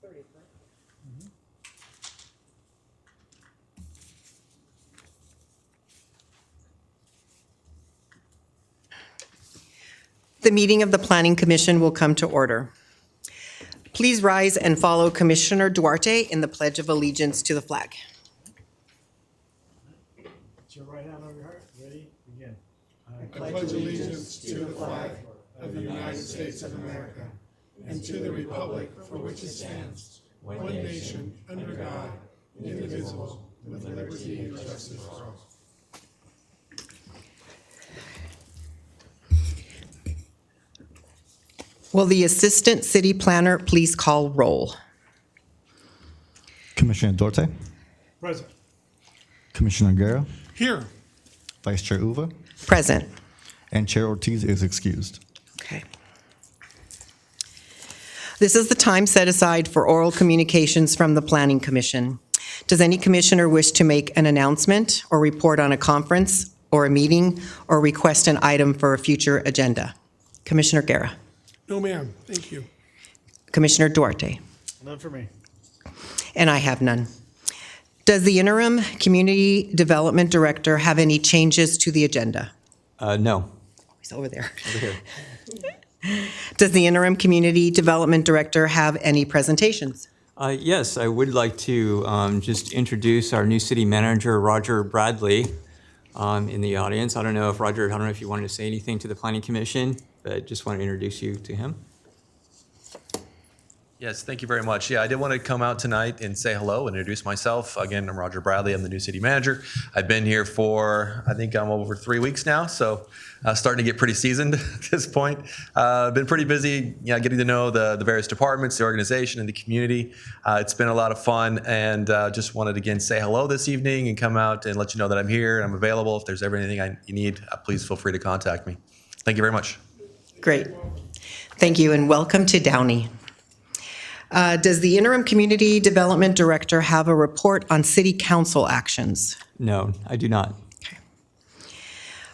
30th, right? The meeting of the Planning Commission will come to order. Please rise and follow Commissioner Duarte in the Pledge of Allegiance to the flag. Put your right hand on your heart. Ready? Begin. I pledge allegiance to the flag of the United States of America and to the republic for which it stands, one nation, under God, indivisible, with liberty and justice for all. Will the Assistant City Planner please call roll? Commissioner Duarte, Present. Commissioner Guerra, Here. Vice Chair Uva, Present. and Chair Ortiz is excused. Okay. This is the time set aside for oral communications from the Planning Commission. Does any commissioner wish to make an announcement or report on a conference or a meeting or request an item for a future agenda? Commissioner Guerra. No, ma'am. Thank you. Commissioner Duarte. None for me. And I have none. Does the interim Community Development Director have any changes to the agenda? No. He's over there. Over here. Does the interim Community Development Director have any presentations? Yes, I would like to just introduce our new city manager, Roger Bradley, in the audience. I don't know if you wanted to say anything to the Planning Commission, but just want to introduce you to him. Yes, thank you very much. Yeah, I did want to come out tonight and say hello and introduce myself. Again, I'm Roger Bradley. I'm the new city manager. I've been here for, I think I'm over 3 weeks now, so starting to get pretty seasoned at this point. Been pretty busy, getting to know the various departments, the organization, and the community. It's been a lot of fun, and just wanted to again say hello this evening and come out and let you know that I'm here and I'm available. If there's ever anything you need, please feel free to contact me. Thank you very much. Great. Thank you, and welcome to Downey. Does the interim Community Development Director have a report on City Council actions? No, I do not.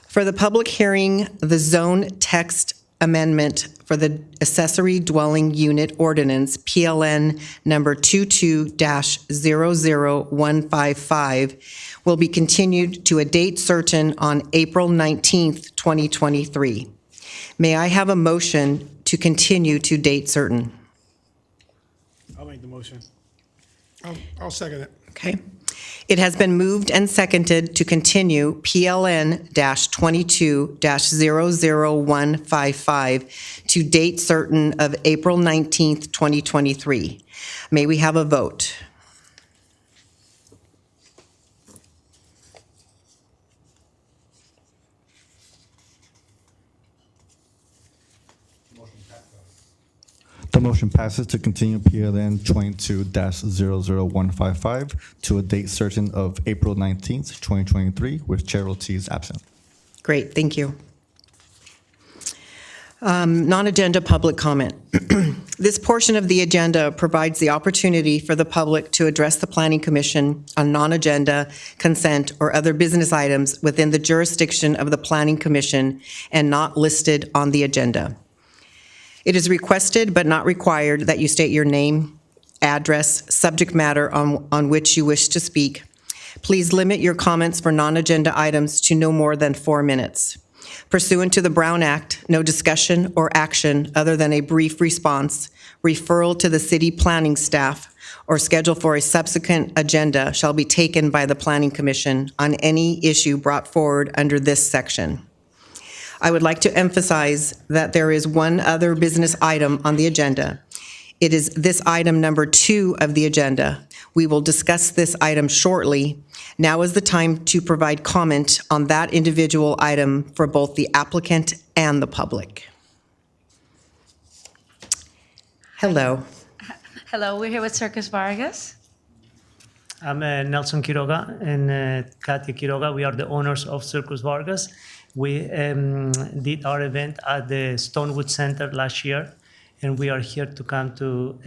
For the public hearing, the zone text amendment for the accessory dwelling unit ordinance, PLN number 22-00155, will be continued to a date certain on April 19th, 2023. May I have a motion to continue to date certain? I'll make the motion. I'll second it. Okay. It has been moved and seconded to continue PLN-22-00155 to date certain of April 19th, 2023. May we have a vote? The motion passes to continue PLN 22-00155 to a date certain of April 19th, 2023, with Chair Ortiz absent. Great, thank you. Non-agenda public comment. This portion of the agenda provides the opportunity for the public to address the Planning Commission on non-agenda, consent, or other business items within the jurisdiction of the Planning Commission and not listed on the agenda. It is requested but not required that you state your name, address, subject matter on which you wish to speak. Please limit your comments for non-agenda items to no more than 4 minutes. Pursuant to the Brown Act, no discussion or action other than a brief response, referral to the city planning staff, or schedule for a subsequent agenda shall be taken by the Planning Commission on any issue brought forward under this section. I would like to emphasize that there is one other business item on the agenda. It is this item number 2 of the agenda. We will discuss this item shortly. Now is the time to provide comment on that individual item for both the applicant and the public. Hello. Hello, we're here with Circus Vargas. I'm Nelson Quiroga and Katia Quiroga. We are the owners of Circus Vargas. We did our event at the Stonewood Center last year, and we are here to come to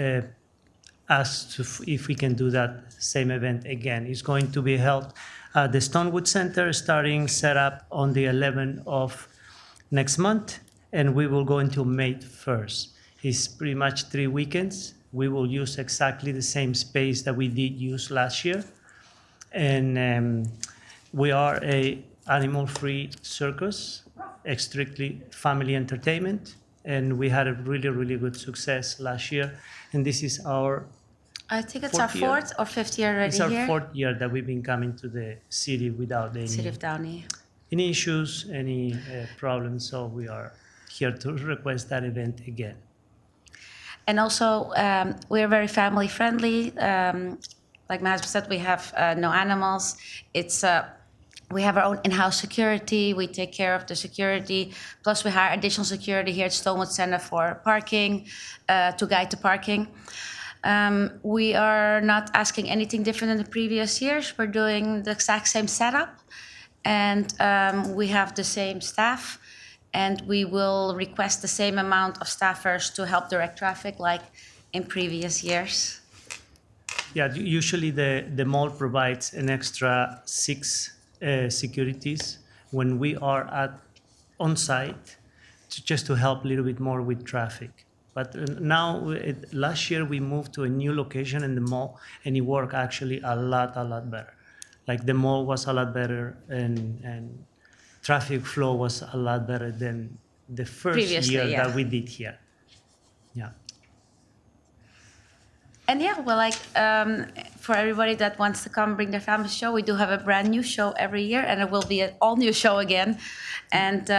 ask if we can do that same event again. It's going to be held at the Stonewood Center, starting set up on the 11th of next month, and we will go until May 1st. It's pretty much 3 weekends. We will use exactly the same space that we did use last year. And we are a animal-free circus, strictly family entertainment. And we had a really, really good success last year. And this is our I think it's our Fourth year. fourth or fifth year already It's our here. 4th year that we've been coming to the city without City of Downey. any issues, any problems. So we are here to request that event again. And also, we're very family friendly. Like my husband said, we have no animals. We have our own in-house security. We take care of the security. Plus, we hire additional security here at Stonewood Center for parking, to guide the parking. We are not asking anything different than the previous years. We're doing the exact same setup, and we have the same staff, and we will request the same amount of staffers to help direct traffic like in previous years. Yeah, usually the mall provides an extra 6 securities when we are on site, just to help a little bit more with traffic. But now, last year we moved to a new location in the mall, and it worked actually a lot better. Like the mall was a lot better, and traffic flow was a lot better than the first Previously, year yeah. that we did here. Yeah. And yeah, well, like for everybody that wants to come bring their family show, we do have a brand new show every year, and it will be an all new show again. And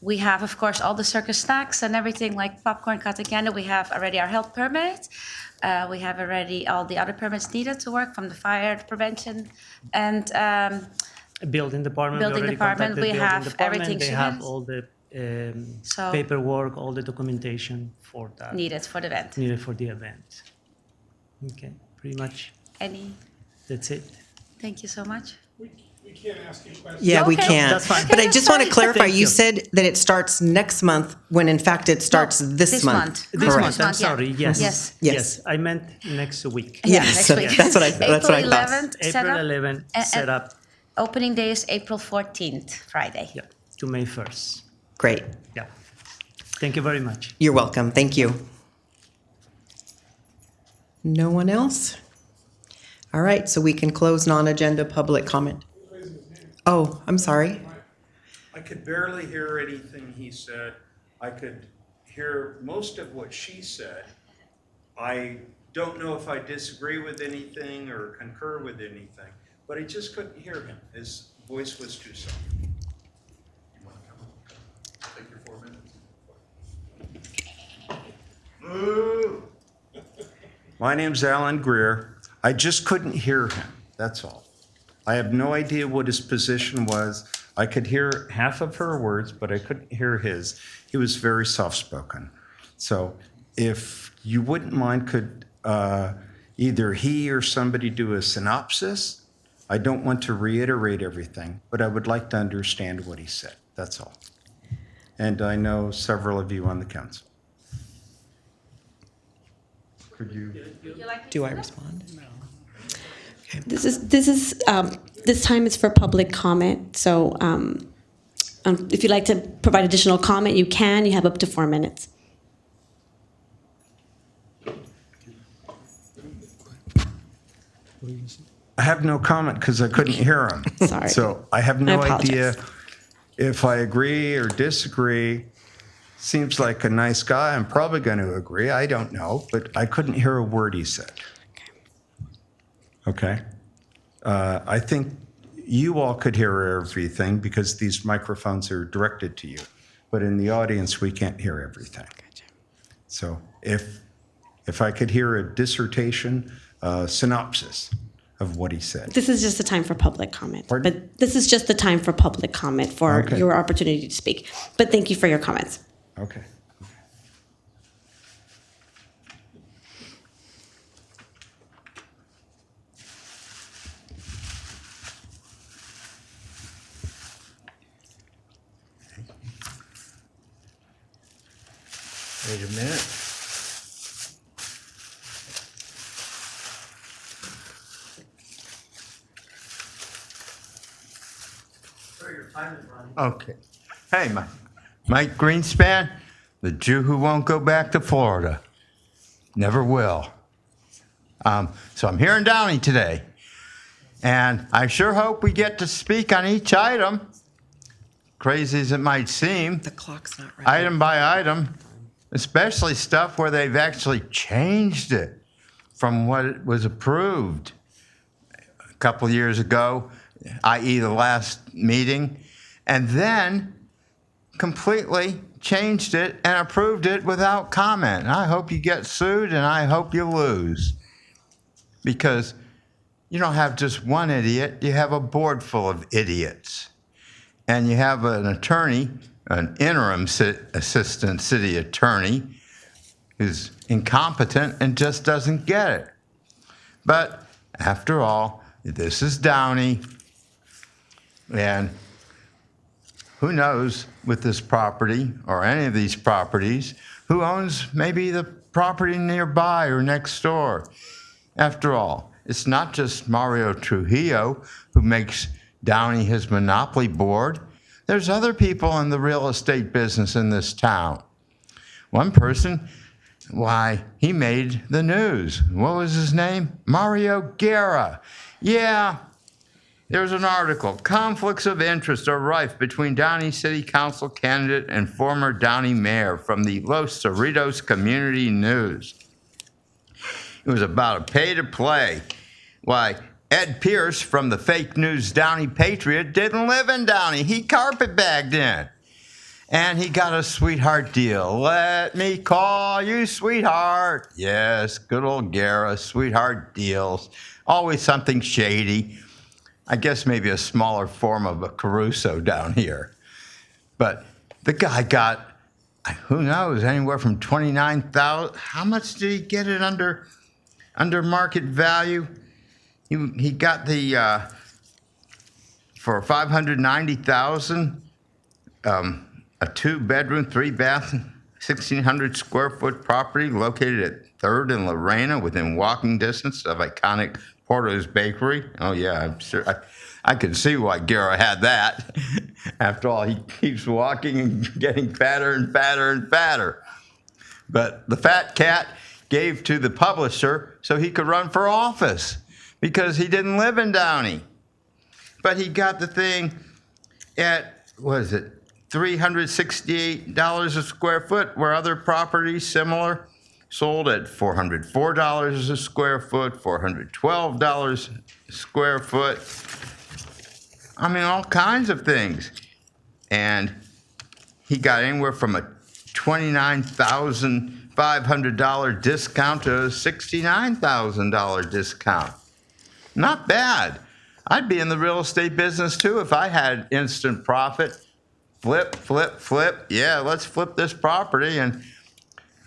we have, of course, all the circus snacks and everything like popcorn, cotton candy. We have already our health permit. We have already all the other permits needed to work, from the fire prevention and Building department. Building already department, contacted we building have department. everything They she have has. all the So- paperwork, all the documentation for that needed for the event. needed for the event. Okay, pretty much that's it. Thank you so much. We can't ask you questions. Yeah, we Okay. can. That's fine. But I Okay, just that's want to fine. clarify, Thank you you. said that it starts next month, when in fact it starts this month. This Correct. month, I'm month, yeah. sorry. Yes. Yes. Yes. I meant next week. Yeah, Yes, next so week. that's what I thought. April 11th, set April up. 11th, And- set up, Opening day is April 14th, Friday. yeah, to May 1st. Great. Yeah. Thank you very much. You're welcome. Thank you. No one else? All right, so we can close non-agenda public comment. Oh, I'm sorry. I could barely hear anything he said. I could hear most of what she said. I don't know if I disagree with anything or concur with anything, but I just couldn't hear him. His voice was too soft. You want to come up? Take your 4 minutes. Boo! My name's Alan Greer. I just couldn't hear him, that's all. I have no idea what his position was. I could hear half of her words, but I couldn't hear his. He was very soft-spoken. So if you wouldn't mind, could either he or somebody do a synopsis? I don't want to reiterate everything, but I would like to understand what he said, that's all. And I know several of you on the council. Could you? Do I respond? This time is for public comment. So if you'd like to provide additional comment, you can. You have up to 4 minutes. I have no comment because I couldn't hear him. Sorry. So I have no I apologize. idea if I agree or disagree. Seems like a nice guy. I'm probably going to agree. I don't know, but I couldn't hear a word he said. Okay. I think you all could hear everything because these microphones are directed to you. But in the audience, we can't hear everything. So if I could hear a dissertation, synopsis of what he said. This is just the time for public comment. Pardon? But this is just the time for public comment for Okay. your opportunity to speak. But thank you for your comments. Okay. Wait a minute. Okay. Hey, Mike Greenspan, the Jew who won't go back to Florida. Never will. So I'm here in Downey today, and I sure hope we get to speak on each item, crazy as it might seem, The clock's not right. item by item, especially stuff where they've actually changed it from what it was approved a couple years ago, i.e. the last meeting, and then completely changed it and approved it without comment. I hope you get sued, and I hope you lose. Because you don't have just one idiot, you have a board full of idiots. And you have an attorney, an interim assistant city attorney, who's incompetent and just doesn't get it. But after all, this is Downey, and who knows with this property or any of these properties, who owns maybe the property nearby or next door. After all, it's not just Mario Trujillo who makes Downey his monopoly board. There's other people in the real estate business in this town. One person, why, he made the news. What was his name? Mario Guerra. Yeah, there's an article, Conflicts of Interest are rife between Downey City Council candidate and former Downey mayor, from the Los Cerritos Community News. It was about a pay-to-play. Why, Ed Pierce from the fake news Downey Patriot didn't live in Downey. He carpetbagged in. And he got a sweetheart deal. Let me call you sweetheart. Yes, good old Guerra, sweetheart deals. Always something shady. I guess maybe a smaller form of a Caruso down here. But the guy got, who knows, anywhere from $29,000. How much did he get it under market value? He got the for $590,000, a 2-bedroom, 3-bath, 1,600 square foot property located at 3rd and Lorena, within walking distance of iconic Porto's Bakery. Oh yeah, I'm sure I can see why Guerra had that. After all, he keeps walking and getting fatter and fatter and fatter. But the fat cat gave to the publisher so he could run for office, because he didn't live in Downey. But he got the thing at, what is it, $368 a square foot, where other properties similar sold at $404 a square foot, $412 a square foot. I mean, all kinds of things. And he got anywhere from a $29,500 discount to a $69,000 discount. Not bad. I'd be in the real estate business too if I had instant profit. Flip, flip, flip. Yeah, let's flip this property and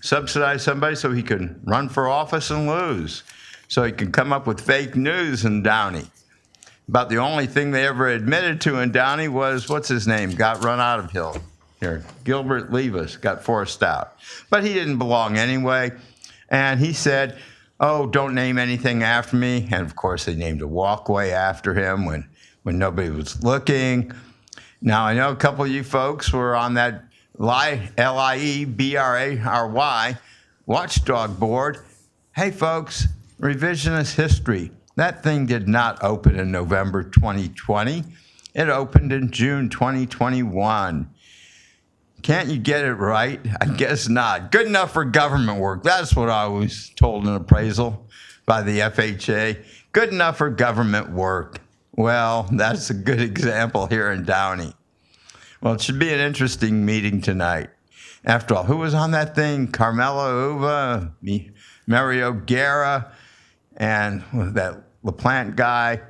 subsidize somebody so he can run for office and lose. So he can come up with fake news in Downey. About the only thing they ever admitted to in Downey was, what's his name, got run out of here. Gilbert Levis got forced out. But he didn't belong anyway. And he said, oh, don't name anything after me. And of course, they named a walkway after him when nobody was looking. Now, I know a couple of you folks were on that LIEBRARY watchdog board. Hey, folks, revisionist history. That thing did not open in November 2020. It opened in June 2021. Can't you get it right? I guess not. Good enough for government work. That's what I was told in appraisal by the FHA. Good enough for government work. Well, that's a good example here in Downey. Well, it should be an interesting meeting tonight. After all, who was on that thing? Carmela Uva, Mario Guerra, and that LaPlante guy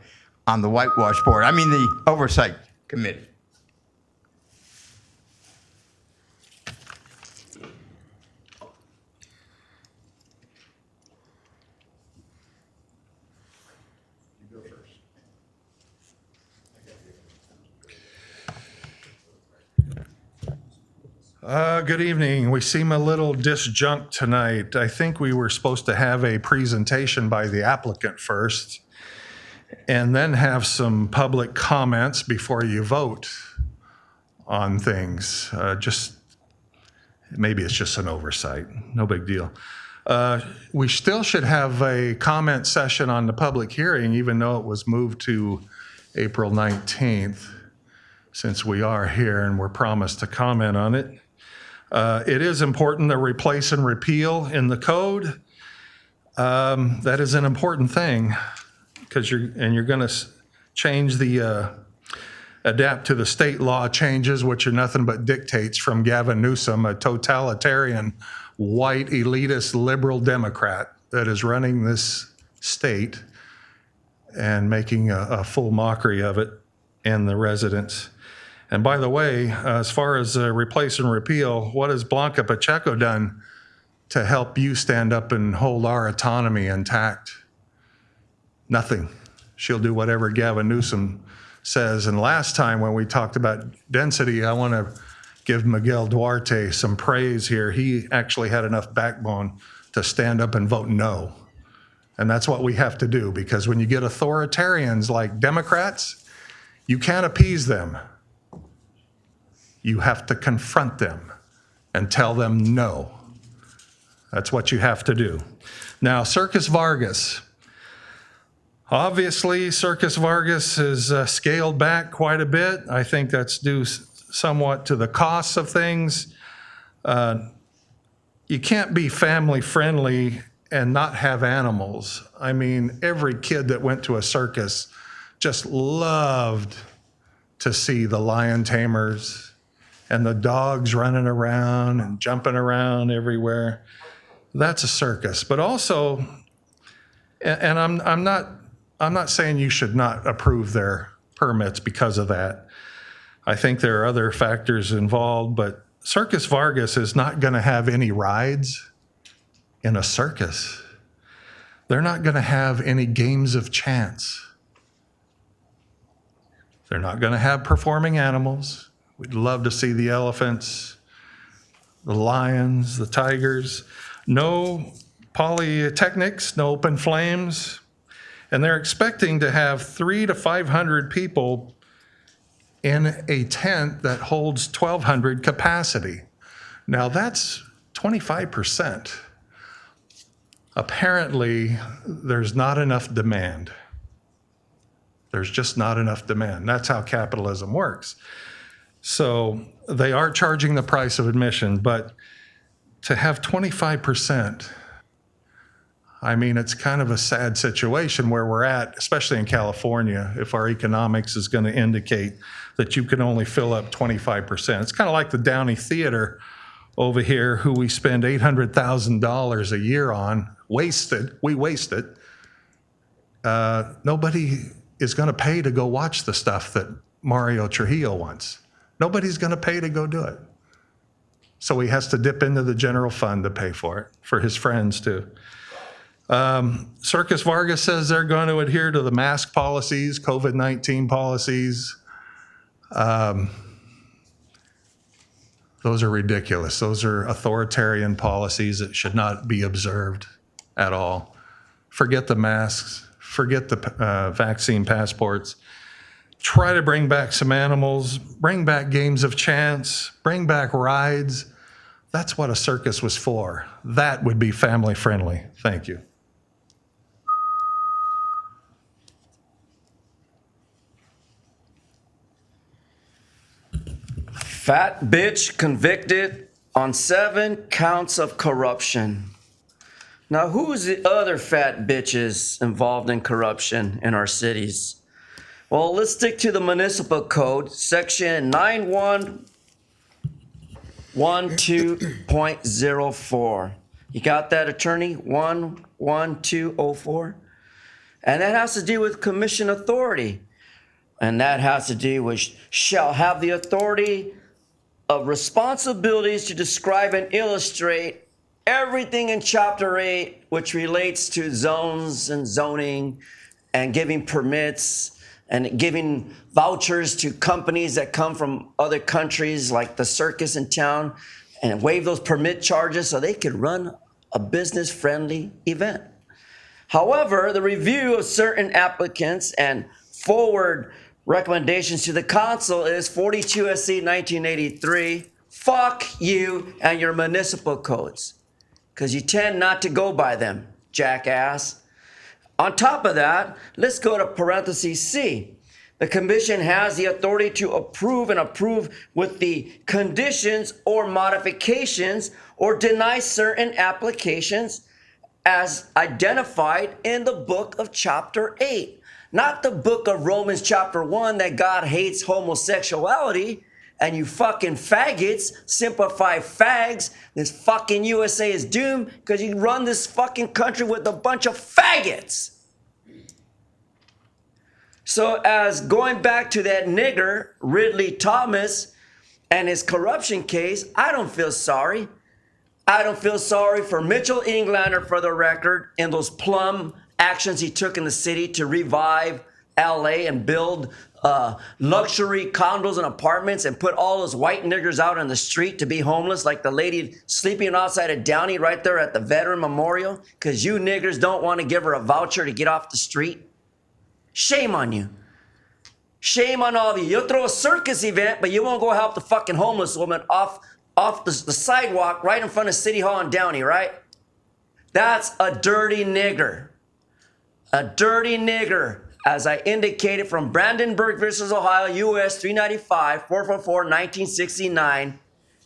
on the whitewash board. I mean, the oversight committee. Good evening. We seem a little disjunct tonight. I think we were supposed to have a presentation by the applicant first, and then have some public comments before you vote on things. Maybe it's just an oversight. No big deal. We still should have a comment session on the public hearing, even though it was moved to April 19th, since we are here and we're promised to comment on it. It is important to replace and repeal in the code. That is an important thing, because you're going to change adapt to the state law changes, which are nothing but dictates from Gavin Newsom, a totalitarian, white, elitist, liberal Democrat that is running this state and making a full mockery of it and the residents. And by the way, as far as replace and repeal, what has Blanca Pacheco done to help you stand up and hold our autonomy intact? Nothing. She'll do whatever Gavin Newsom says. And last time when we talked about density, I want to give Miguel Duarte some praise here. He actually had enough backbone to stand up and vote no. And that's what we have to do, because when you get authoritarians like Democrats, you can't appease them. You have to confront them and tell them no. That's what you have to do. Now, Circus Vargas. Obviously, Circus Vargas has scaled back quite a bit. I think that's due somewhat to the costs of things. You can't be family friendly and not have animals. I mean, every kid that went to a circus just loved to see the lion tamers and the dogs running around and jumping around everywhere. That's a circus. But also, and I'm not saying you should not approve their permits because of that. I think there are other factors involved, but Circus Vargas is not going to have any rides in a circus. They're not going to have any games of chance. They're not going to have performing animals. We'd love to see the elephants, the lions, the tigers. No polytechnics, no open flames. And they're expecting to have 300 to 500 people in a tent that holds 1,200 capacity. Now that's 25%. Apparently, there's not enough demand. There's just not enough demand. That's how capitalism works. So they are charging the price of admission, but to have 25%, I mean, it's kind of a sad situation where we're at, especially in California, if our economics is going to indicate that you can only fill up 25%. It's kind of like the Downey Theater over here, who we spend $800,000 a year on, wasted. We waste it. Nobody is going to pay to go watch the stuff that Mario Trujillo wants. Nobody's going to pay to go do it. So he has to dip into the general fund to pay for it, for his friends too. Circus Vargas says they're going to adhere to the mask policies, COVID-19 policies. Those are ridiculous. Those are authoritarian policies that should not be observed at all. Forget the masks, forget the vaccine passports. Try to bring back some animals, bring back games of chance, bring back rides. That's what a circus was for. That would be family friendly. Thank you. Fat bitch convicted on 7 counts of corruption. Now, who's the other fat bitches involved in corruption in our cities? Well, let's stick to the municipal code, section 9112.04. You got that, attorney? 11204? And that has to do with commission authority. And that has to do with shall have the authority of responsibilities to describe and illustrate everything in Chapter 8, which relates to zones and zoning and giving permits and giving vouchers to companies that come from other countries like the circus in town, and waive those permit charges so they could run a business-friendly event. However, the review of certain applicants and forward recommendations to the council is 42 SC 1983. Fuck you and your municipal codes. because you tend not to go by them, jackass. On top of that, let's go to parentheses C. The commission has the authority to approve and approve with the conditions or modifications or deny certain applications as identified in the book of chapter 8. Not the book of Romans chapter 1 that God hates homosexuality and you fucking faggots, simplify fags. This fucking USA is doomed because you run this fucking country with a bunch of faggots. So as going back to that nigger, Ridley Thomas, and his corruption case, I don't feel sorry. I don't feel sorry for Mitchell Englander, for the record, and those plum actions he took in the city to revive LA and build luxury condos and apartments and put all those white niggers out on the street to be homeless, like the lady sleeping outside of Downey right there at the Veteran Memorial, because you niggers don't want to give her a voucher to get off the street. Shame on you. Shame on all of you. You'll throw a circus event, but you won't go help the fucking homeless woman off the sidewalk right in front of City Hall in Downey, right? That's a dirty nigger. A dirty nigger, as I indicated, from Brandenburg versus Ohio, US 395, 444, 1969.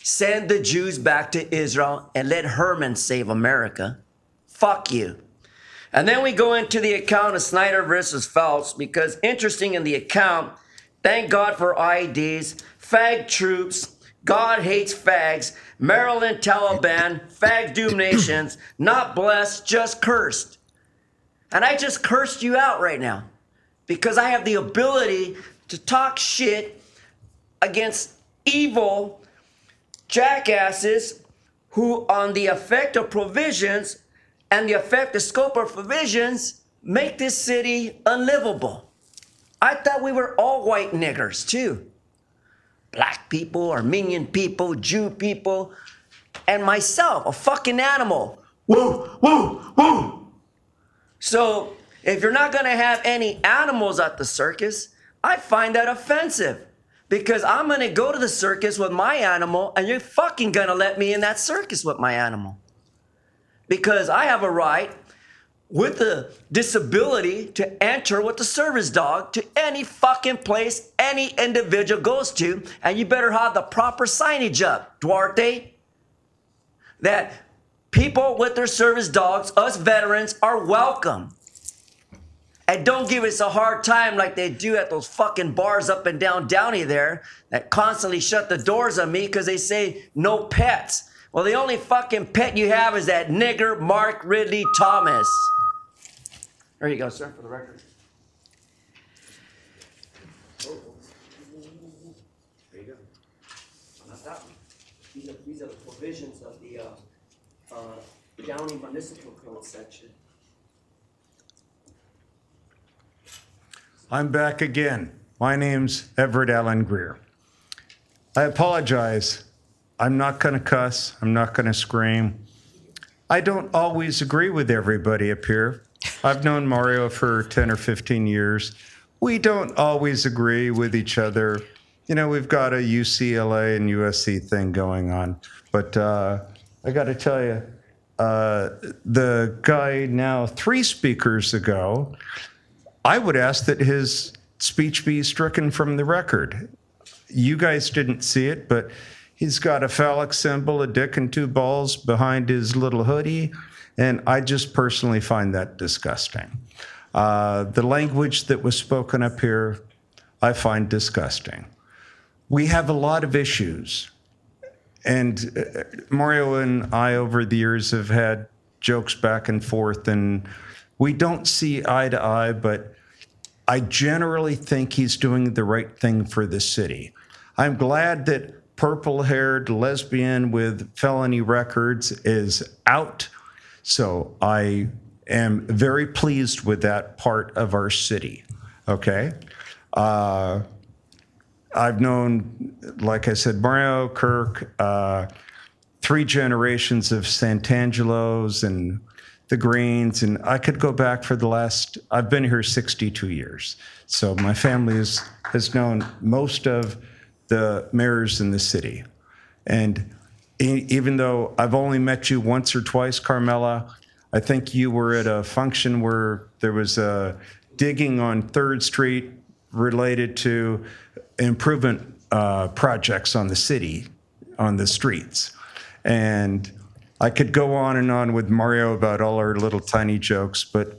Send the Jews back to Israel and let Herman save America. Fuck you. And then we go into the account of Snyder versus Phelps, because interesting in the account, thank God for IEDs, fag troops, God hates fags, Maryland Taliban, fag doom nations, not blessed, just cursed. And I just cursed you out right now because I have the ability to talk shit against evil jackasses who, on the effective provisions and the effective scope of provisions, make this city unlivable. I thought we were all white niggers too. Black people, Armenian people, Jew people, and myself, a fucking animal. Woo, woo, woo. So if you're not gonna have any animals at the circus, I find that offensive, because I'm gonna go to the circus with my animal and you're fucking gonna let me in that circus with my animal. Because I have a right with the disability to enter with the service dog to any fucking place any individual goes to, and you better have the proper signage up, Duarte, that people with their service dogs, us veterans, are welcome. And don't give us a hard time like they do at those fucking bars up and down Downey there that constantly shut the doors on me because they say no pets. Well, the only fucking pet you have is that nigger Mark Ridley Thomas. There you go, sir, for the record. There you go. Not that one. These are the provisions of the Downey Municipal Code section. I'm back again. My name's Everett Allen Greer. I apologize. I'm not going to cuss. I'm not going to scream. I don't always agree with everybody up here. I've known Mario for 10 or 15 years. We don't always agree with each other. You know, we've got a UCLA and USC thing going on. But I got to tell you, the guy now 3 speakers ago, I would ask that his speech be stricken from the record. You guys didn't see it, but he's got a phallic symbol, a dick and 2 balls behind his little hoodie, and I just personally find that disgusting. The language that was spoken up here, I find disgusting. We have a lot of issues, and Mario and I over the years have had jokes back and forth, and we don't see eye to eye, but I generally think he's doing the right thing for the city. I'm glad that purple-haired lesbian with felony records is out, so I am very pleased with that part of our city, okay? I've known, like I said, Mario, Kirk, 3 generations of Santangelos and the Greens, and I could go back for the last, I've been here 62 years. So my family has known most of the mayors in the city. And even though I've only met you once or twice, Carmela, I think you were at a function where there was a digging on 3rd Street related to improvement projects on the city, on the streets. And I could go on and on with Mario about all our little tiny jokes, but,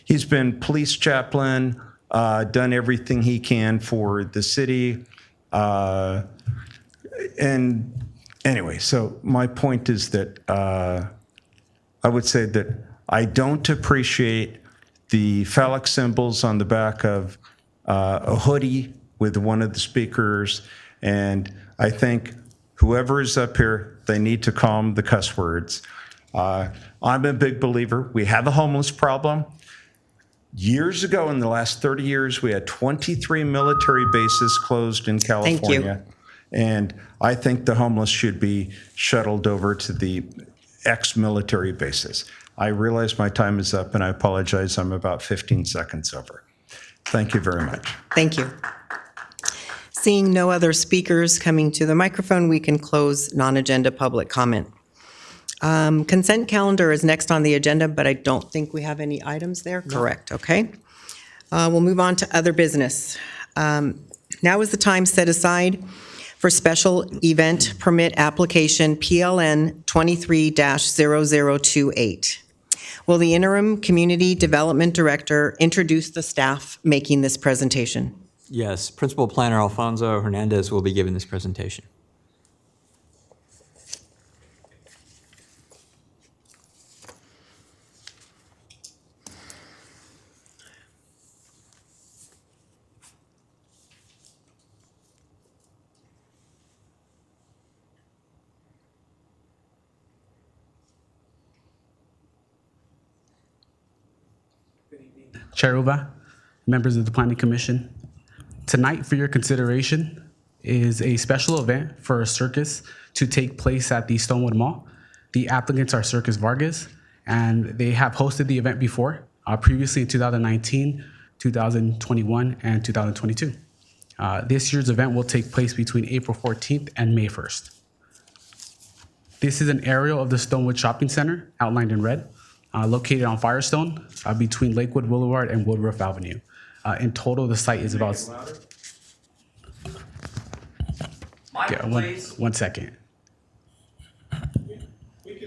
he's been police chaplain, done everything he can for the city. And anyway, so my point is that I would say that I don't appreciate the phallic symbols on the back of a hoodie with one of the speakers. And I think whoever is up here, they need to calm the cuss words. I'm a big believer. We have a homeless problem. Years ago, in the last 30 years, we had 23 military bases closed in California. And I think the homeless should be shuttled over to the ex-military bases. I realize my time is up, and I apologize. I'm about 15 seconds over. Thank you very much. Thank you. Seeing no other speakers coming to the microphone, we can close non-agenda public comment. Consent calendar is next on the agenda, but I don't think we have any items there. Correct, okay. We'll move on to other business. Now is the time set aside for special event permit application PLN 23-0028. Will the interim community development director introduce the staff making this presentation? Yes, Principal Planner Alfonso Hernandez will be giving this presentation. Chair Uba, members of the Planning Commission. Tonight for your consideration is a special event for a circus to take place at the Stonewood Mall. The applicants are Circus Vargas, and they have hosted the event before, previously in 2019, 2021, and 2022. This year's event will take place between April 14th and May 1st. This is an aerial of the Stonewood Shopping Center, outlined in red, located on Firestone between Lakewood Boulevard and Woodruff Avenue. In total, the site is about... Yeah, one second.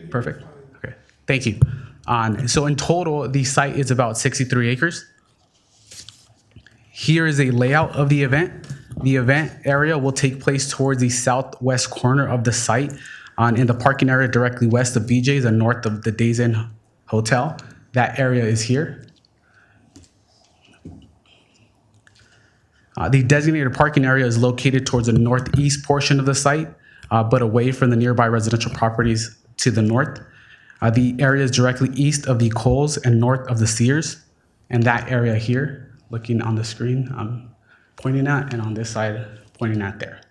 Perfect. Okay, thank you. So in total, the site is about 63 acres. Here is a layout of the event. The event area will take place towards the southwest corner of the site, in the parking area directly west of BJ's and north of the Days Inn Hotel. That area is here. The designated parking area is located towards the northeast portion of the site, but away from the nearby residential properties to the north. The area is directly east of the Kohl's and north of the Sears. And that area here, looking on the screen, I'm pointing at, and on this side, pointing at there.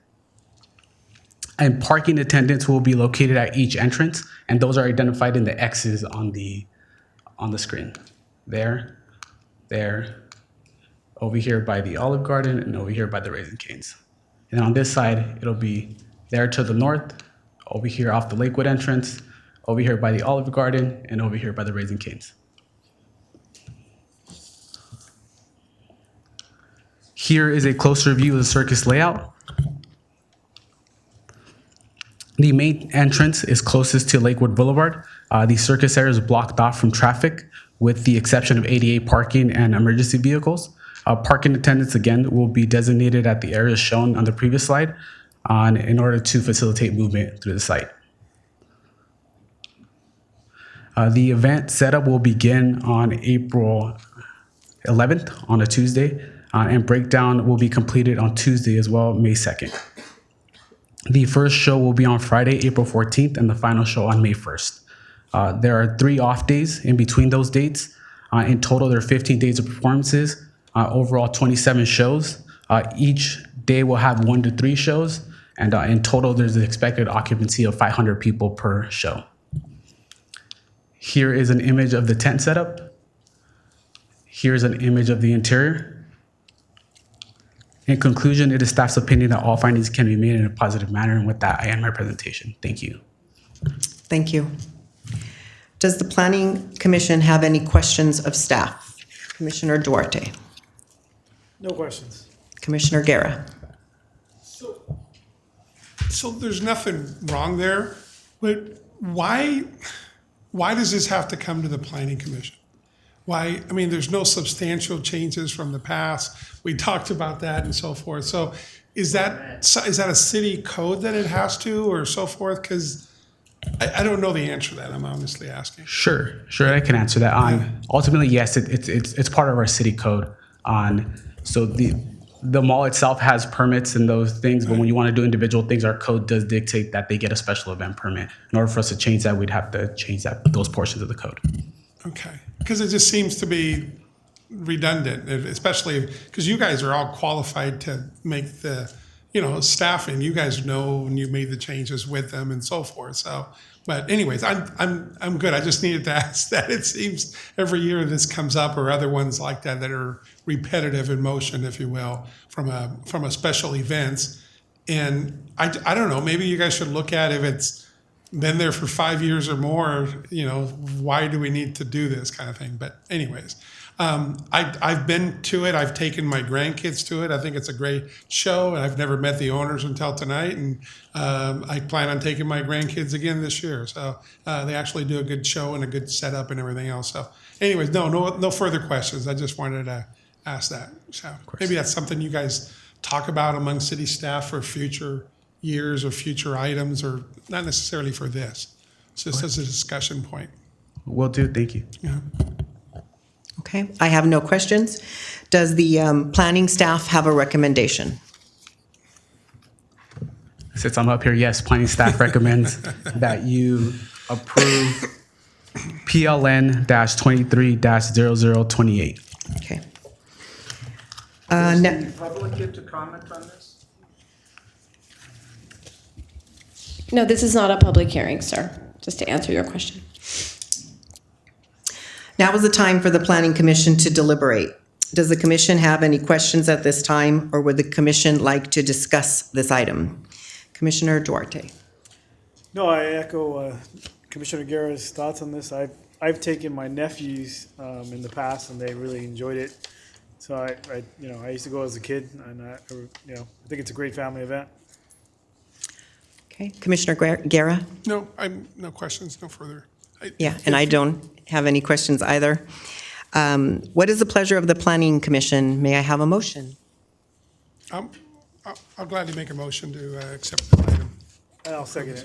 And parking attendants will be located at each entrance, and those are identified in the X's on the screen. There, over here by the Olive Garden, and over here by the Raising Cane's. And on this side, it'll be there to the north, over here off the Lakewood entrance, over here by the Olive Garden, and over here by the Raising Cane's. Here is a closer view of the circus layout. The main entrance is closest to Lakewood Boulevard. The circus area is blocked off from traffic with the exception of ADA parking and emergency vehicles. Parking attendants, again, will be designated at the areas shown on the previous slide in order to facilitate movement through the site. The event setup will begin on April 11th on a Tuesday, and breakdown will be completed on Tuesday as well, May 2nd. The first show will be on Friday, April 14th, and the final show on May 1st. There are 3 off days in between those dates. In total, there are 15 days of performances, overall 27 shows. Each day will have 1 to 3 shows, and in total, there's an expected occupancy of 500 people per show. Here is an image of the tent setup. Here's an image of the interior. In conclusion, it is staff's opinion that all findings can be made in a positive manner, and with that, I end my presentation. Thank you. Thank you. Does the Planning Commission have any questions of staff? Commissioner Duarte, No questions. Commissioner Guerra. So there's nothing wrong there, but why does this have to come to the planning commission? Why, I mean, there's no substantial changes from the past. We talked about that and so forth. So is that a city code that it has to or so forth? Because I don't know the answer to that. I'm honestly asking. Sure, I can answer that. Ultimately, yes, it's part of our city code. So the mall itself has permits and those things, but when you want to do individual things, our code does dictate that they get a special event permit. In order for us to change that, we'd have to change those portions of the code. Okay, because it just seems to be redundant, especially because you guys are all qualified to make the, staffing. You guys know when you made the changes with them and so forth. So, but anyways, I'm good. I just needed to ask that. It seems every year this comes up, or other ones like that are repetitive in motion, if you will, from a special events. And I don't know. Maybe you guys should look at if it's been there for 5 years or more, why do we need to do this kind of thing? But anyways, I've been to it. I've taken my grandkids to it. I think it's a great show. And I've never met the owners until tonight. And I plan on taking my grandkids again this year. So they actually do a good show and a good setup and everything else. So anyways, no further questions. I just wanted to ask that. So maybe that's something you guys talk about among city staff for future years or future items, or not necessarily for this. It's just as a discussion point. Will do. Thank you. Yeah. Okay, I have no questions. Does the planning staff have a recommendation? Since I'm up here, yes, planning staff recommends that you approve PLN-23-0028. Okay. Does the public get to comment on this? No, this is not a public hearing, sir, just to answer your question. Now is the time for the Planning Commission to deliberate. Does the commission have any questions at this time, or would the commission like to discuss this item? Commissioner Duarte. No, I echo Commissioner Guerra's thoughts on this. I've taken my nephews in the past, and they really enjoyed it. So I used to go as a kid, and I think it's a great family event. Okay, Commissioner Guerra? No, no questions, no further. Yeah, and I don't have any questions either. What is the pleasure of the Planning Commission? May I have a motion? I'll gladly make a motion to accept the item. And I'll second it.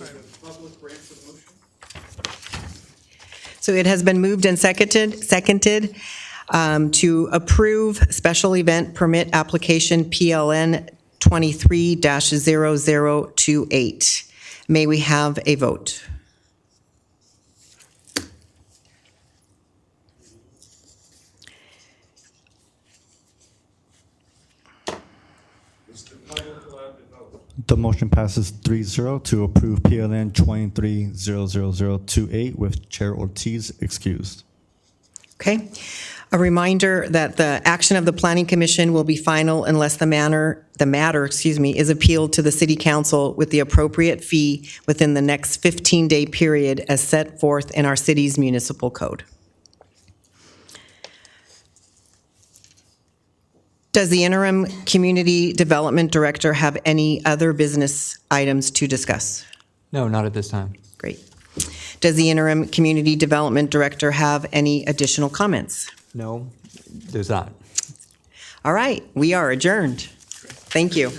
So it has been moved and seconded to approve special event permit application PLN 23-0028. May we have a vote? The motion passes 3-0 to approve PLN 23-00028 with Chair Ortiz excused. Okay. A reminder that the action of the Planning Commission will be final unless the matter, is appealed to the City Council with the appropriate fee within the next 15-day period as set forth in our city's municipal code. Does the interim community development director have any other business items to discuss? No, not at this time. Great. Does the interim community development director have any additional comments? No, there's not. All right, we are adjourned. Thank you.